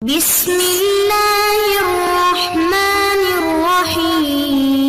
بسم اللہ الرحمن الرحیم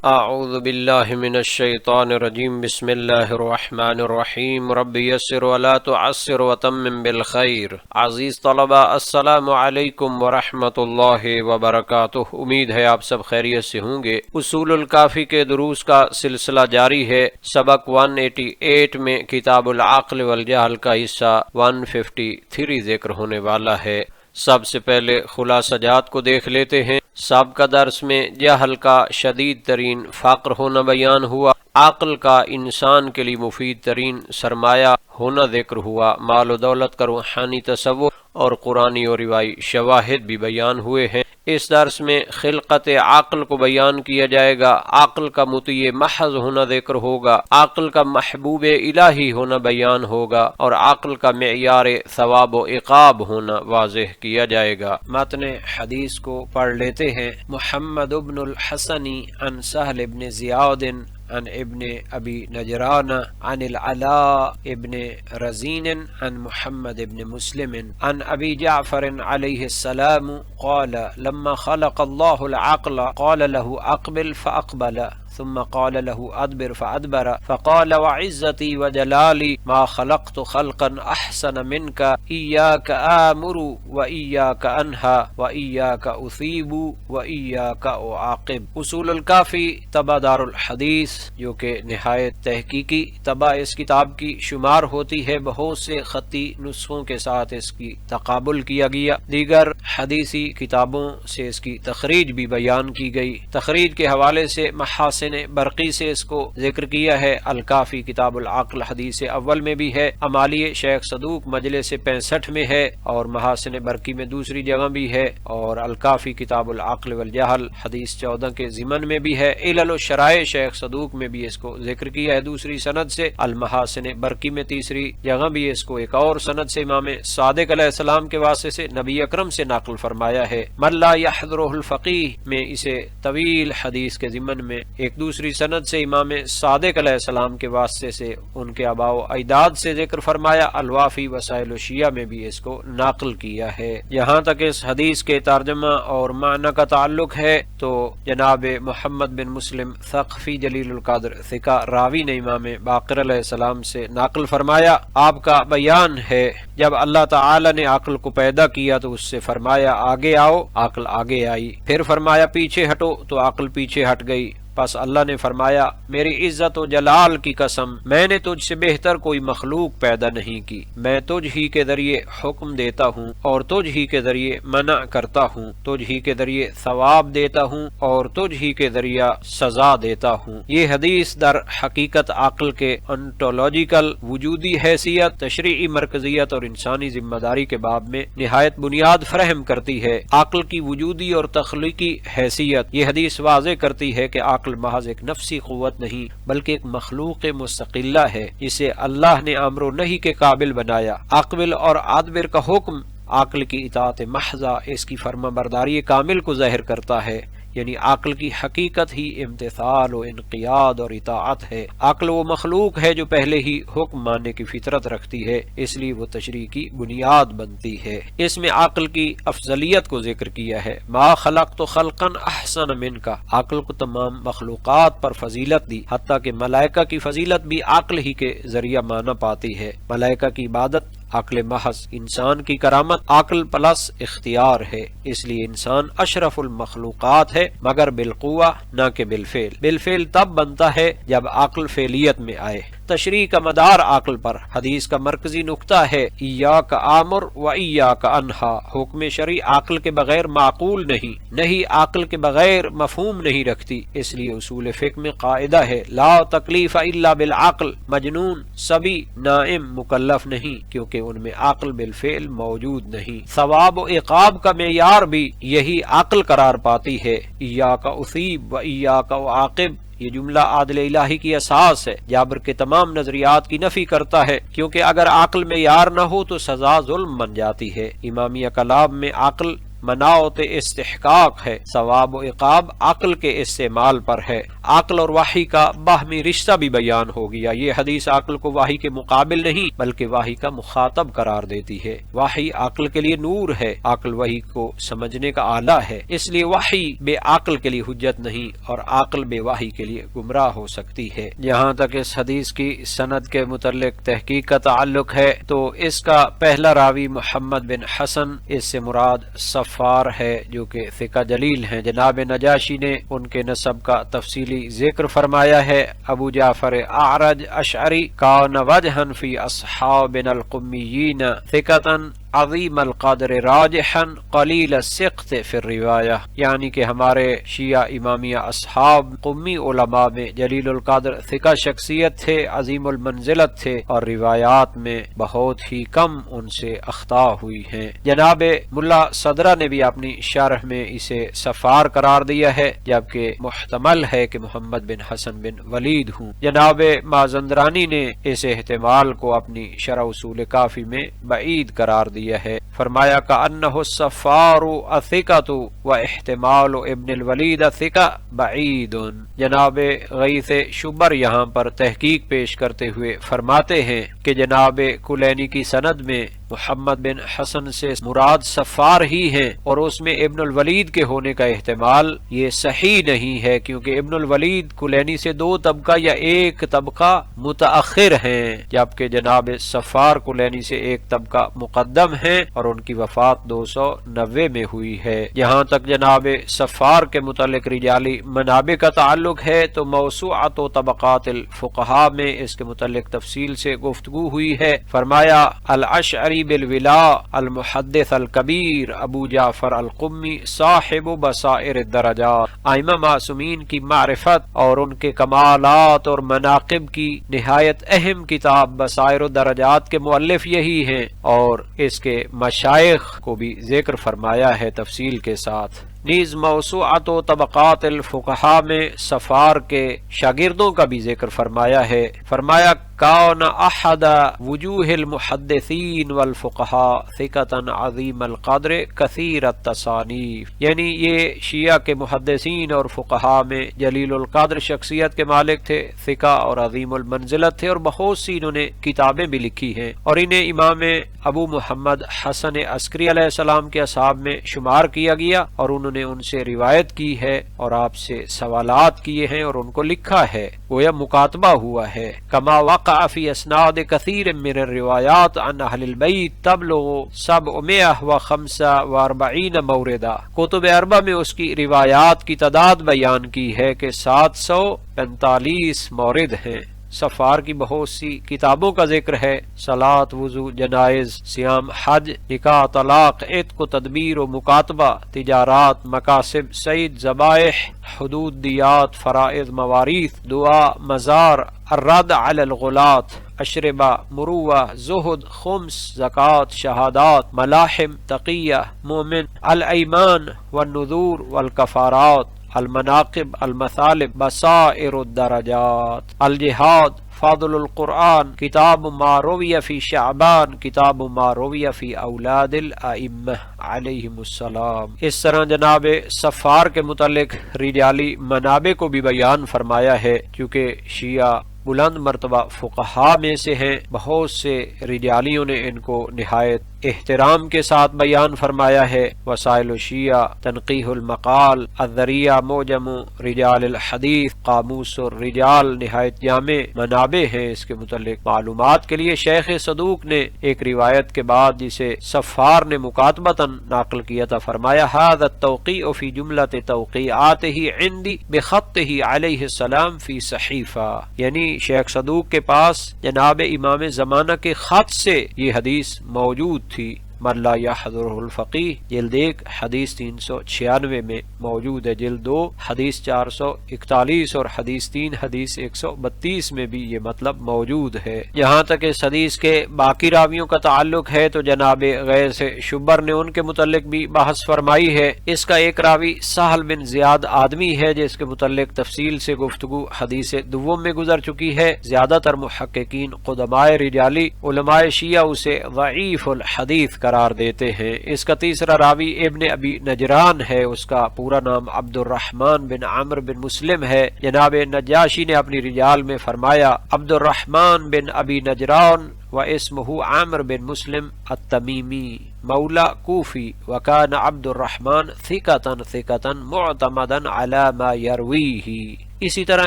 اعوذ باللہ من الشیطان الرجیم بسم اللہ الرحمن الرحیم رب یسر ولا تعسر وتمم بالخیر۔ عزیز طلبہ السلام علیکم ورحمۃ اللہ وبرکاتہ، امید ہے آپ سب خیریت سے ہوں گے۔ اصول الکافی کے دروس کا سلسلہ جاری ہے۔ سبق 188 میں کتاب العقل والجہل کا حصہ 153 ذکر ہونے والا ہے۔ سب سے پہلے خلاصہ جات کو دیکھ لیتے ہیں۔ سابقہ درس میں جہل کا شدید ترین فقر ہونا بیان ہوا، عقل کا انسان کے لیے مفید ترین سرمایہ ہونا ذکر ہوا، مال و دولت کا روحانی تصور اور قرآنی اور روایی شواہد بھی بیان ہوئے ہیں۔ اس درس میں خلقت عقل کو بیان کیا جائے گا، عقل کا مطیع محض ہونا ذکر ہوگا، عقل کا محبوب الہی ہونا بیان ہوگا اور عقل کا معیار ثواب و عقاب ہونا واضح کیا جائے گا۔ متن حدیث کو پڑھ لیتے ہیں۔ محمد بن الحسن عن سہل بن زیاد عن ابن ابی نجران عن العلاء ابن رزین عن محمد ابن مسلم عن ابی جعفر علیہ السلام قال لما خلق اللہ العقل قال له اقبل فاقبل ثم قال له ادبر فادبر فقال وعزتي وجلالي ما خلقت خلقا احسن منك اياك امر واياك انهى واياك اثيب واياك اعاقب۔ اصول الکافی طبع دار الحدیث جو کہ نہایت تحقیقی طبع اس کتاب کی شمار ہوتی ہے، بہت سے خطی نسخوں کے ساتھ اس کی تقابل کیا گیا، دیگر حدیثی کتابوں سے اس کی تخریج بھی بیان کی گئی۔ تخریج کے حوالے سے محاسن برقی سے اس کو ذکر کیا ہے۔ الکافی کتاب العقل حدیث اول میں بھی ہے، امالی شیخ صدوق مجلس 65 میں ہے اور محاسن برقی میں دوسری جگہ بھی ہے، اور الکافی کتاب العقل والجہل حدیث 14 کے ضمن میں بھی ہے۔ علل الشرائع شیخ صدوق میں بھی اس کو ذکر کیا ہے دوسری سند سے۔ المحاسن برقی میں تیسری جگہ بھی اس کو ایک اور سند سے امام صادق علیہ السلام کے واسطے سے نبی اکرم سے نقل فرمایا ہے۔ من لا يحضره الفقیہ میں اسے طویل حدیث کے ضمن میں ایک دوسری سند سے امام صادق علیہ السلام کے واسطے سے ان کے آباء و اجداد سے ذکر فرمایا۔ الوافی وسائل الشیعہ میں بھی اس کو نقل کیا ہے۔ یہاں تک اس حدیث کے ترجمہ اور معنی کا تعلق ہے تو جناب محمد بن مسلم ثقفی جلیل القدر ثقہ راوی نے امام باقر علیہ السلام سے نقل فرمایا، آپ کا بیان ہے جب اللہ تعالی نے عقل کو پیدا کیا تو اس سے فرمایا آگے آؤ، عقل آگے آئی، پھر فرمایا پیچھے ہٹو تو عقل پیچھے ہٹ گئی۔ پس اللہ نے فرمایا میری عزت و جلال کی قسم، میں نے تجھ سے بہتر کوئی مخلوق پیدا نہیں کی، میں تجھ ہی کے ذریعے حکم دیتا ہوں اور تجھ ہی کے ذریعے منع کرتا ہوں، تجھ ہی کے ذریعے ثواب دیتا ہوں اور تجھ ہی کے ذریعہ سزا دیتا ہوں۔ یہ حدیث در حقیقت عقل کے انٹولوجیکل وجودی حیثیت، تشریعی مرکزیت اور انسانی ذمہ داری کے باب میں نہایت بنیاد فراہم کرتی ہے۔ عقل کی وجودی اور تخلیقی حیثیت یہ حدیث واضح کرتی ہے کہ عقل محض ایک نفسی قوت نہیں بلکہ ایک مخلوق مستقلہ ہے جسے اللہ نے امر و نہی کے قابل بنایا۔ اقبل اور ادبر کا حکم عقل کی اطاعت محضہ اس کی فرما برداری کامل کو ظاہر کرتا ہے، یعنی عقل کی حقیقت ہی امتثال و انقیاد اور اطاعت ہے۔ عقل وہ مخلوق ہے جو پہلے ہی حکم ماننے کی فطرت رکھتی ہے، اس لیے وہ تشریع کی بنیاد بنتی ہے۔ اس میں عقل کی افضلیت کو ذکر کیا ہے۔ ما خلقت خلقا احسن منک، عقل کو تمام مخلوقات پر فضیلت دی، حتیٰ کہ ملائکہ کی فضیلت بھی عقل ہی کے ذریعہ مانا پاتی ہے۔ ملائکہ کی عبادت عقل محض، انسان کی کرامت عقل پلس اختیار ہے، اس لیے انسان اشرف المخلوقات ہے مگر بالقوہ نہ کہ بالفعل۔ بالفعل تب بنتا ہے جب عقل فعلیت میں آئے۔ تشریع کا مدار عقل پر، حدیث کا مرکزی نقطہ ہے ایاک آمر و ایاک انہا، حکم شرعی عقل کے بغیر معقول نہیں، نہیں عقل کے بغیر مفہوم نہیں رکھتی، اس لیے اصول فقہ میں قاعدہ ہے لا تکلیف الا بالعقل، مجنون سبی نائم مکلف نہیں کیونکہ ان میں عقل بالفعل موجود نہیں۔ ثواب و عقاب کا معیار بھی یہی عقل قرار پاتی ہے، ایاک اثیب و ایاک اعاقب، یہ جملہ عادل الہی کی اساس ہے، جابر کے تمام نظریات کی نفی کرتا ہے، کیونکہ اگر عقل معیار نہ ہو تو سزا ظلم بن جاتی ہے۔ امامیہ کلام میں عقل مناعت استحقاق ہے، ثواب و عقاب عقل کے استعمال پر ہے۔ عقل اور وحی کا باہمی رشتہ بھی بیان ہو گیا۔ یہ حدیث عقل کو وحی کے مقابل نہیں بلکہ وحی کا مخاطب قرار دیتی ہے۔ وحی عقل کے لیے نور ہے، عقل وحی کو سمجھنے کا آلہ ہے، اس لیے وحی بے عقل کے لیے حجت نہیں اور عقل بے وحی کے لیے گمراہ ہو سکتی ہے۔ جہاں تک اس حدیث کی سند کے متعلق تحقیق کا تعلق ہے تو اس کا پہلا راوی محمد بن حسن، اس سے مراد صفار ہے جو کہ ثقہ جلیل ہیں۔ جناب نجاشی نے ان کے نسب کا تفصیلی ذکر فرمایا ہے۔ ابو جعفر اعرج اشعری کان وجہا فی اصحابنا القمیین ثقۃ عظیم القدر راجحا قلیل السقط فی الروایہ، یعنی کہ ہمارے شیعہ امامیہ اصحاب قمی علماء میں جلیل القدر ثقہ شخصیت تھے، عظیم المنزلت تھے اور روایات میں بہت ہی کم ان سے اخطاء ہوئی ہیں۔ جناب ملا صدرہ نے بھی اپنی شرح میں اسے صفار قرار دیا ہے جبکہ محتمل ہے کہ محمد بن حسن بن ولید ہوں۔ جناب مازندرانی نے اس احتمال کو اپنی شرح اصول کافی میں بعید قرار دیا ہے، فرمایا کأنہ الصفار الثقۃ و احتمال ابن الولید ثقہ بعید۔ جناب غیث شبر یہاں پر تحقیق پیش کرتے ہوئے فرماتے ہیں کہ جناب کلینی کی سند میں محمد بن حسن سے مراد صفار ہی ہیں اور اس میں ابن الولید کے ہونے کا احتمال یہ صحیح نہیں ہے، کیونکہ ابن الولید کلینی سے 2 طبقہ یا 1 طبقہ متأخر ہیں جبکہ جناب صفار کلینی سے 1 طبقہ مقدم ہیں اور ان کی وفات 290 میں ہوئی ہے۔ جہاں تک جناب صفار کے متعلق رجالی منابع کا تعلق ہے تو موسوعۃ و طبقات الفقہاء میں اس کے متعلق تفصیل سے گفتگو ہوئی ہے۔ فرمایا الاشعری بالولا المحدث الکبیر ابو جعفر القمی صاحب بصائر الدرجات، ائمہ معصومین کی معرفت اور ان کے کمالات اور مناقب کی نہایت اہم کتاب بصائر الدرجات کے مؤلف یہی ہیں اور اس کے مشائخ کو بھی ذکر فرمایا ہے تفصیل کے ساتھ۔ نیز موسوعۃ و طبقات الفقہاء میں صفار کے شاگردوں کا بھی ذکر فرمایا ہے۔ فرمایا کان احد وجوہ المحدثین والفقہاء ثقۃ عظیم القدر کثیر التصانیف، یعنی یہ شیعہ کے محدثین اور فقہاء میں جلیل القدر شخصیت کے مالک تھے، ثقہ اور عظیم المنزلت تھے اور بہت سی انہوں نے کتابیں بھی لکھی ہیں اور انہیں امام ابو محمد حسن عسکری علیہ السلام کے اصحاب میں شمار کیا گیا اور انہوں نے ان سے روایت کی ہے اور آپ سے سوالات کیے ہیں اور ان کو لکھا ہے، گویا مکاتبہ ہوا ہے۔ کما وقع فی اسناد کثیر من الروایات عن اہل البیت تبلغ 745 موردہ، کتب اربع میں اس کی روایات کی تعداد بیان کی ہے کہ 745 مورد ہیں۔ صفار کی بہت سی کتابوں کا ذکر ہے، صلاۃ، وضو، جنائز، صیام، حج، نکاح، طلاق، عتق و تدبیر و مکاتبہ، تجارات، مکاسب، صید، ذبائح، حدود، دیات، فرائض، مواریث، دعا، مزار، الرد علی الغلاۃ، اشربہ، مروہ، زہد، خمس، زکوٰۃ، شہادات، ملاحم، تقیہ، مومن، الایمان والنذور والکفارات، المناقب، المثالب، بصائر الدرجات، الجہاد، فاضل القرآن، کتاب ما روی فی شعبان، کتاب ما روی فی اولاد الائمہ علیہم السلام۔ اس طرح جناب صفار کے متعلق رجالی منابع کو بھی بیان فرمایا ہے، کیونکہ شیعہ بلند مرتبہ فقہاء میں سے ہیں، بہت سے رجالیوں نے ان کو نہایت احترام کے ساتھ بیان فرمایا ہے۔ وسائل الشیعہ، تنقیح المقال، الذریعہ، معجم رجال الحدیث، قاموس الرجال، نہایت جامع منابع ہیں اس کے متعلق معلومات کے لیے۔ شیخ صدوق نے ایک روایت کے بعد جسے صفار نے مکاتبتاً نقل کیا تھا فرمایا ھذا التوقیع فی جملۃ توقیعاتہ عندی بخطہ علیہ السلام فی صحیفہ، یعنی شیخ صدوق کے پاس جناب امام زمانہ کے خط سے یہ حدیث موجود تھی۔ من لا یحضرہ الفقیہ، جلد 1 حدیث 396 میں موجود ہے، جلد 2 حدیث 441 اور حدیث 3 حدیث 132 میں بھی یہ مطلب موجود ہے۔ جہاں تک اس حدیث کے باقی راویوں کا تعلق ہے تو جناب غیث شبر نے ان کے متعلق بھی بحث فرمائی ہے۔ اس کا ایک راوی سہل بن زیاد آدمی ہے جس کے متعلق تفصیل سے گفتگو حدیث دوم میں گزر چکی ہے۔ زیادہ تر محققین قدماء رجالی علماء شیعہ اسے ضعیف الحدیث قرار دیتے ہیں۔ اس کا تیسرا راوی ابن ابی نجران ہے، اس کا پورا نام عبد الرحمن بن عمرو بن مسلم ہے۔ جناب نجاشی نے اپنی رجال میں فرمایا عبد الرحمن بن ابی نجران واسمہ عامر بن مسلم التمیمی مولا کوفی وکان عبد الرحمن ثقة معتمدا علی ما یرویہ۔ اسی طرح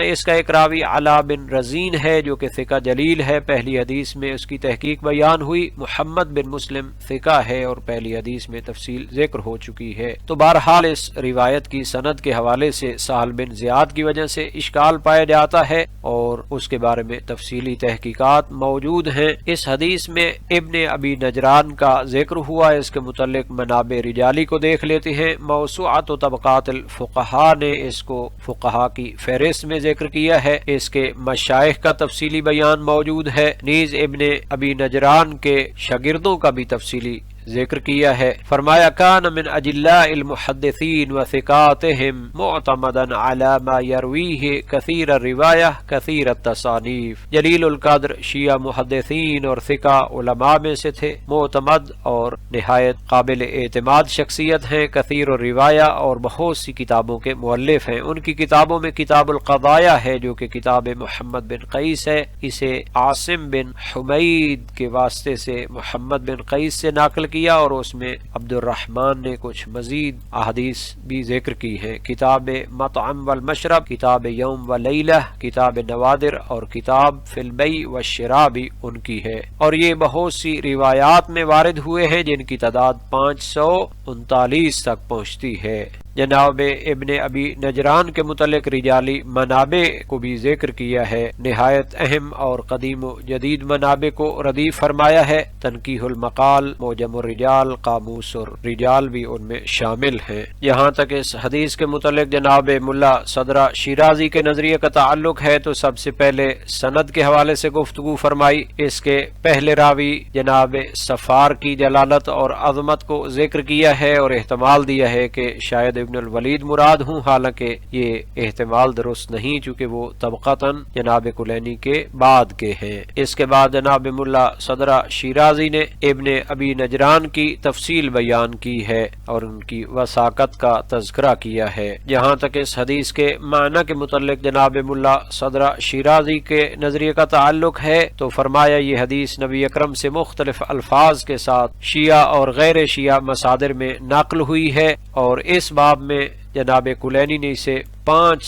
اس کا ایک راوی علا بن رزین ہے جو کہ ثقہ جلیل ہے، پہلی حدیث میں اس کی تحقیق بیان ہوئی۔ محمد بن مسلم ثقہ ہے اور پہلی حدیث میں تفصیل ذکر ہو چکی ہے۔ تو بہرحال اس روایت کی سند کے حوالے سے سہل بن زیاد کی وجہ سے اشکال پایا جاتا ہے اور اس کے بارے میں تفصیلی تحقیقات موجود ہیں۔ اس حدیث میں ابن ابی نجران کا ذکر ہوا، اس کے متعلق منابع رجالی کو دیکھ لیتے ہیں۔ موسوعۃ و طبقات الفقہاء نے اس کو فقہاء کی فہرست میں ذکر کیا ہے، اس کے مشائخ کا تفصیلی بیان موجود ہے، نیز ابن ابی نجران کے شاگردوں کا بھی تفصیلی ذکر کیا ہے۔ فرمایا کان من اجلاء المحدثین وثقاتهم معتمدا علی ما یرویہ کثیر الروایہ کثیر التصانیف۔ جلیل القدر شیعہ محدثین اور ثقہ علماء میں سے تھے، معتمد اور نہایت قابل اعتماد شخصیت ہیں، کثیر الروایہ اور بہت سی کتابوں کے مؤلف ہیں۔ ان کی کتابوں میں کتاب القضایہ ہے جو کہ کتاب محمد بن قیس ہے، اسے عاصم بن حمید کے واسطے سے محمد بن قیس سے نقل کیا اور اس میں عبد الرحمن نے کچھ مزید احادیث بھی ذکر کی ہیں۔ کتاب مطعم والمشرب، کتاب یوم و لیلہ، کتاب نوادر اور کتاب فی البیع والشراء بھی ان کی ہے، اور یہ بہت سی روایات میں وارد ہوئے ہیں جن کی تعداد 539 تک پہنچتی ہے۔ جناب ابن ابی نجران کے متعلق رجالی منابع کو بھی ذکر کیا ہے، نہایت اہم اور قدیم و جدید منابع کو ردیف فرمایا ہے۔ تنقیح المقال، معجم الرجال، قاموس الرجال بھی ان میں شامل ہیں۔ یہاں تک اس حدیث کے متعلق جناب ملا صدرہ شیرازی کے نظریے کا تعلق ہے تو سب سے پہلے سند کے حوالے سے گفتگو فرمائی۔ اس کے پہلے راوی جناب صفار کی جلالت اور عظمت کو ذکر کیا ہے اور احتمال دیا ہے کہ شاید ابن الولید مراد ہوں، حالانکہ یہ احتمال درست نہیں چونکہ وہ طبقتاً جناب کلینی کے بعد کے ہیں۔ اس کے بعد جناب ملا صدرہ شیرازی نے ابن ابی نجران کی تفصیل بیان کی ہے اور ان کی وثاقت کا تذکرہ کیا ہے۔ جہاں تک اس حدیث کے معنی کے متعلق جناب ملا صدرہ شیرازی کے نظریے کا تعلق ہے تو فرمایا یہ حدیث نبی اکرم سے مختلف الفاظ کے ساتھ شیعہ اور غیر شیعہ مصادر میں نقل ہوئی ہے، اور اس باب میں جناب کلینی نے اسے 5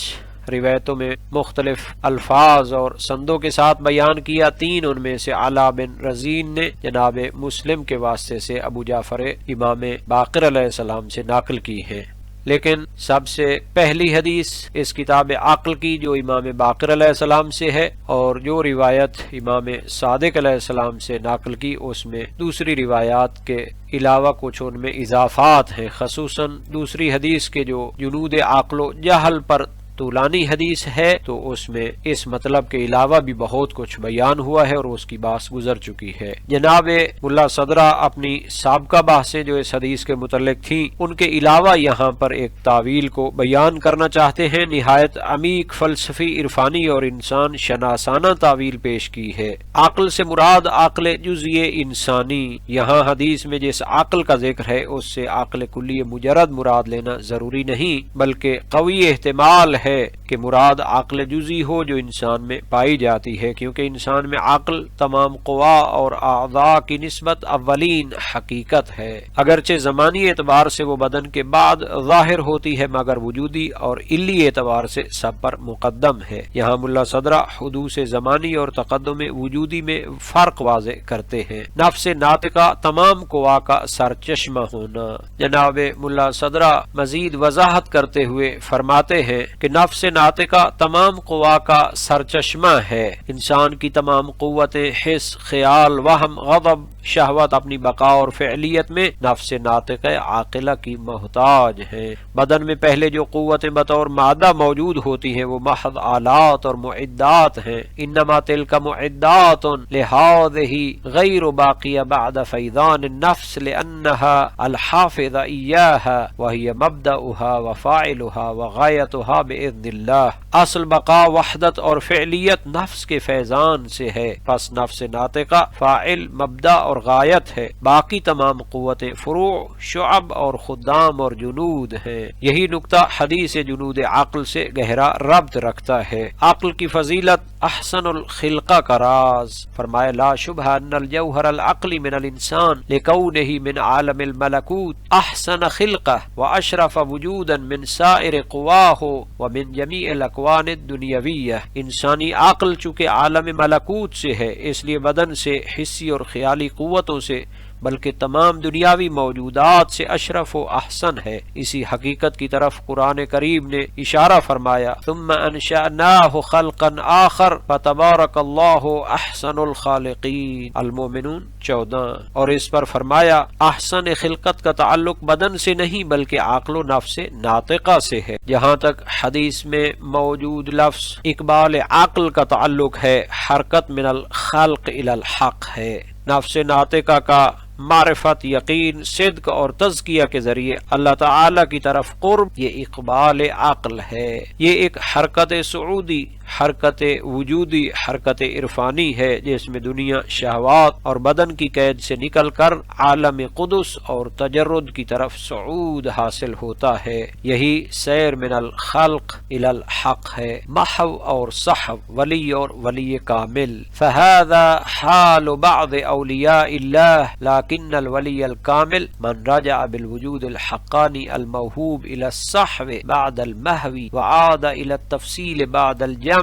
روایتوں میں مختلف الفاظ اور سندوں کے ساتھ بیان کیا۔ 3 ان میں سے علا بن رزین نے جناب مسلم کے واسطے سے ابو جعفر امام باقر علیہ السلام سے نقل کی ہے، لیکن سب سے پہلی حدیث اس کتاب عقل کی جو امام باقر علیہ السلام سے ہے، اور جو روایت امام صادق علیہ السلام سے نقل کی اس میں دوسری روایات کے علاوہ کچھ ان میں اضافات ہیں، خصوصاً دوسری حدیث کے جو جنود عقل و جہل پر طولانی حدیث ہے تو اس میں اس مطلب کے علاوہ بھی بہت کچھ بیان ہوا ہے اور اس کی بحث گزر چکی ہے۔ جناب ملا صدرہ اپنی سابقہ بحثیں جو اس حدیث کے متعلق تھیں ان کے علاوہ یہاں پر ایک تعویل کو بیان کرنا چاہتے ہیں، نہایت عمیق فلسفی، عرفانی اور انسان شناسانہ تعویل پیش کی ہے۔ عقل سے مراد عقل جزئی انسانی، یہاں حدیث میں جس عقل کا ذکر ہے اس سے عقل کلی مجرد مراد لینا ضروری نہیں، بلکہ قوی احتمال ہے کہ مراد عقل جزئی ہو جو انسان میں پائی جاتی ہے، کیونکہ انسان میں عقل تمام قوا اور اعضاء کی نسبت اولین حقیقت ہے، اگرچہ زمانی اعتبار سے وہ بدن کے بعد ظاہر ہوتی ہے مگر وجودی اور علی اعتبار سے سب پر مقدم ہے۔ یہاں ملا صدرہ حدوث زمانی اور تقدم وجودی میں فرق واضح کرتے ہیں۔ نفس ناطقہ تمام قوا کا سرچشمہ ہونا۔ جناب ملا صدرہ مزید وضاحت کرتے ہوئے فرماتے ہیں کہ نفس ناطقہ تمام قوا کا سرچشمہ ہے، انسان کی تمام قوتیں حس، خیال، وہم، غضب، شہوت اپنی بقا اور فعلیت میں نفس ناطقہ عاقلہ کی محتاج ہیں۔ بدن میں پہلے جو قوتیں بطور مادہ موجود ہوتی ہیں وہ محض آلات اور معدات ہیں، انما تلک معدات لہذہ غیر باقیہ بعد فیضان النفس لانها الحافظ ایاها وہی مبدأها وفاعلها وغایتها باذن اللہ۔ اصل بقا وحدت اور فعلیت نفس کے فیضان سے ہے، پس نفس ناطقہ فاعل، مبدا اور غایت ہے، باقی تمام قوتیں فروع، شعب اور خدام اور جنود ہیں۔ یہی نکتہ حدیث جنود عقل سے گہرا ربط رکھتا ہے۔ عقل کی فضیلت احسن الخلقہ کا راز، فرمایا لا شبہ ان الجوہر العقل من الانسان لکونہ من عالم الملکوت احسن خلقہ واشرف وجودا من سائر قواہ ومن جمیع الاکوان الدنیویہ۔ انسانی عقل چونکہ عالم ملکوت سے ہے، اس لیے بدن سے، حسی اور خیالی قوتوں سے، بلکہ تمام دنیاوی موجودات سے اشرف و احسن ہے۔ اسی حقیقت کی طرف قرآن کریم نے اشارہ فرمایا ثم انشأناہ خلقا آخر فتبارک اللہ احسن الخالقین، المومنون 14۔ اور اس پر فرمایا احسن خلقت کا تعلق بدن سے نہیں بلکہ عقل و نفس ناطقہ سے ہے۔ جہاں تک حدیث میں موجود لفظ اقبال عقل کا تعلق ہے، حرکت من الخلق الی الحق ہے۔ نفس ناطقہ کا معرفت، یقین، صدق اور تزکیہ کے ذریعے اللہ تعالی کی طرف قرب، یہ اقبال عقل ہے۔ یہ ایک حرکت صعودی، حرکت وجودی، حرکت عرفانی ہے جس میں دنیا، شہوات اور بدن کی قید سے نکل کر عالم قدس اور تجرد کی طرف صعود حاصل ہوتا ہے۔ یہی سیر من الخلق الی الحق ہے، محو اور سحب، ولی اور ولی کامل۔ فہذا حال بعض اولیاء اللہ لیکن الولی الکامل من رجع بالوجود الحقانی الموہوب الی السحب بعد المحو وعاد الی التفصیل بعد الجمع۔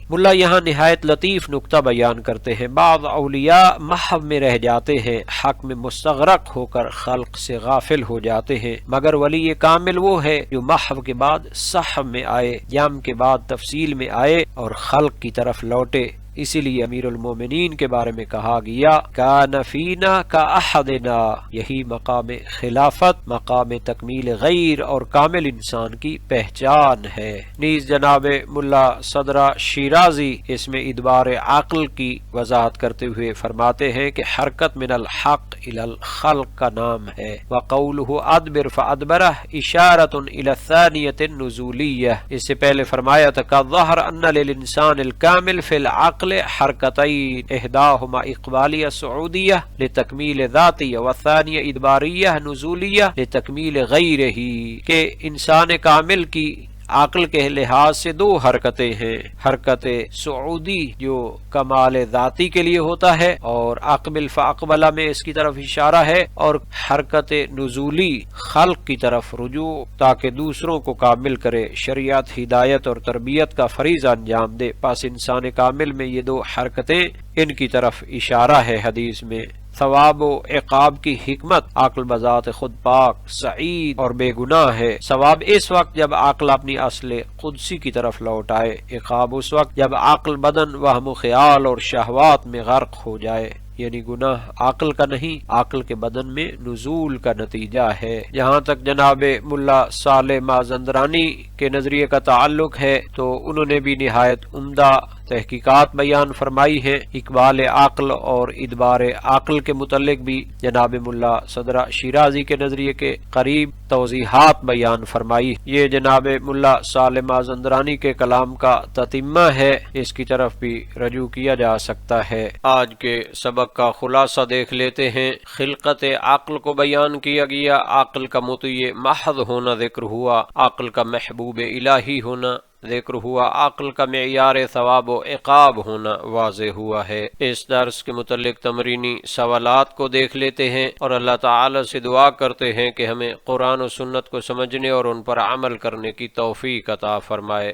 ملا یہاں نہایت لطیف نکتہ بیان کرتے ہیں۔ بعض اولیاء محو میں رہ جاتے ہیں، حق میں مستغرق ہو کر خلق سے غافل ہو جاتے ہیں، مگر ولی کامل وہ ہے جو محو کے بعد سحب میں آئے، جمع کے بعد تفصیل میں آئے اور خلق کی طرف لوٹے۔ اسی لیے امیر المومنین کے بارے میں کہا گیا کان فینا کا احدنا، یہی مقام خلافت، مقام تکمیل غیر اور کامل انسان کی پہچان ہے۔ نیز جناب ملا صدرہ شیرازی اس میں ادبار عقل کی وضاحت کرتے ہوئے فرماتے ہیں کہ حرکت من الحق الی الخلق کا نام ہے، وقولہ ادبر فادبرہ اشارۃ الی الثانیۃ النزولیہ۔ اس سے پہلے فرمایا تھا کہ ظہر ان للانسان الکامل فی العقل حرکتین، احداہما اقبالیہ صعودیہ لتکمیل ذاتیہ والثانیہ ادباریہ نزولیہ لتکمیل غیرہ، کہ انسان کامل کی عقل کے لحاظ سے دو حرکتیں ہیں، حرکت صعودی جو کمال ذاتی کے لیے ہوتا ہے اور اقبل فاقبلہ میں اس کی طرف اشارہ ہے، اور حرکت نزولی خلق کی طرف رجوع تاکہ دوسروں کو کامل کرے، شریعت، ہدایت اور تربیت کا فریضہ انجام دے۔ پس انسان کامل میں یہ دو حرکتیں، ان کی طرف اشارہ ہے حدیث میں۔ ثواب و عقاب کی حکمت، عقل بذات خود پاک، سعید اور بے گناہ ہے۔ ثواب اس وقت جب عقل اپنی اصل قدسی کی طرف لوٹ آئے، عقاب اس وقت جب عقل بدن، وہم و خیال اور شہوات میں غرق ہو جائے، یعنی گناہ عقل کا نہیں، عقل کے بدن میں نزول کا نتیجہ ہے۔ جہاں تک جناب ملا صالح مازندرانی کے نظریے کا تعلق ہے تو انہوں نے بھی نہایت عمدہ تحقیقات بیان فرمائی ہیں۔ اقبال عقل اور ادبار عقل کے متعلق بھی جناب ملا صدرہ شیرازی کے نظریے کے قریب توضیحات بیان فرمائی۔ یہ جناب ملا صالح مازندرانی کے کلام کا تتمہ ہے، اس کی طرف بھی رجوع کیا جا سکتا ہے۔ آج کے سبق کا خلاصہ دیکھ لیتے ہیں۔ خلقت عقل کو بیان کیا گیا، عقل کا مطیع محض ہونا ذکر ہوا، عقل کا محبوب الہی ہونا ذکر ہوا، عقل کا معیار ثواب و عقاب ہونا واضح ہوا ہے۔ اس درس کے متعلق تمرینی سوالات کو دیکھ لیتے ہیں اور اللہ تعالی سے دعا کرتے ہیں کہ ہمیں قرآن و سنت کو سمجھنے اور ان پر عمل کرنے کی توفیق عطا فرمائے۔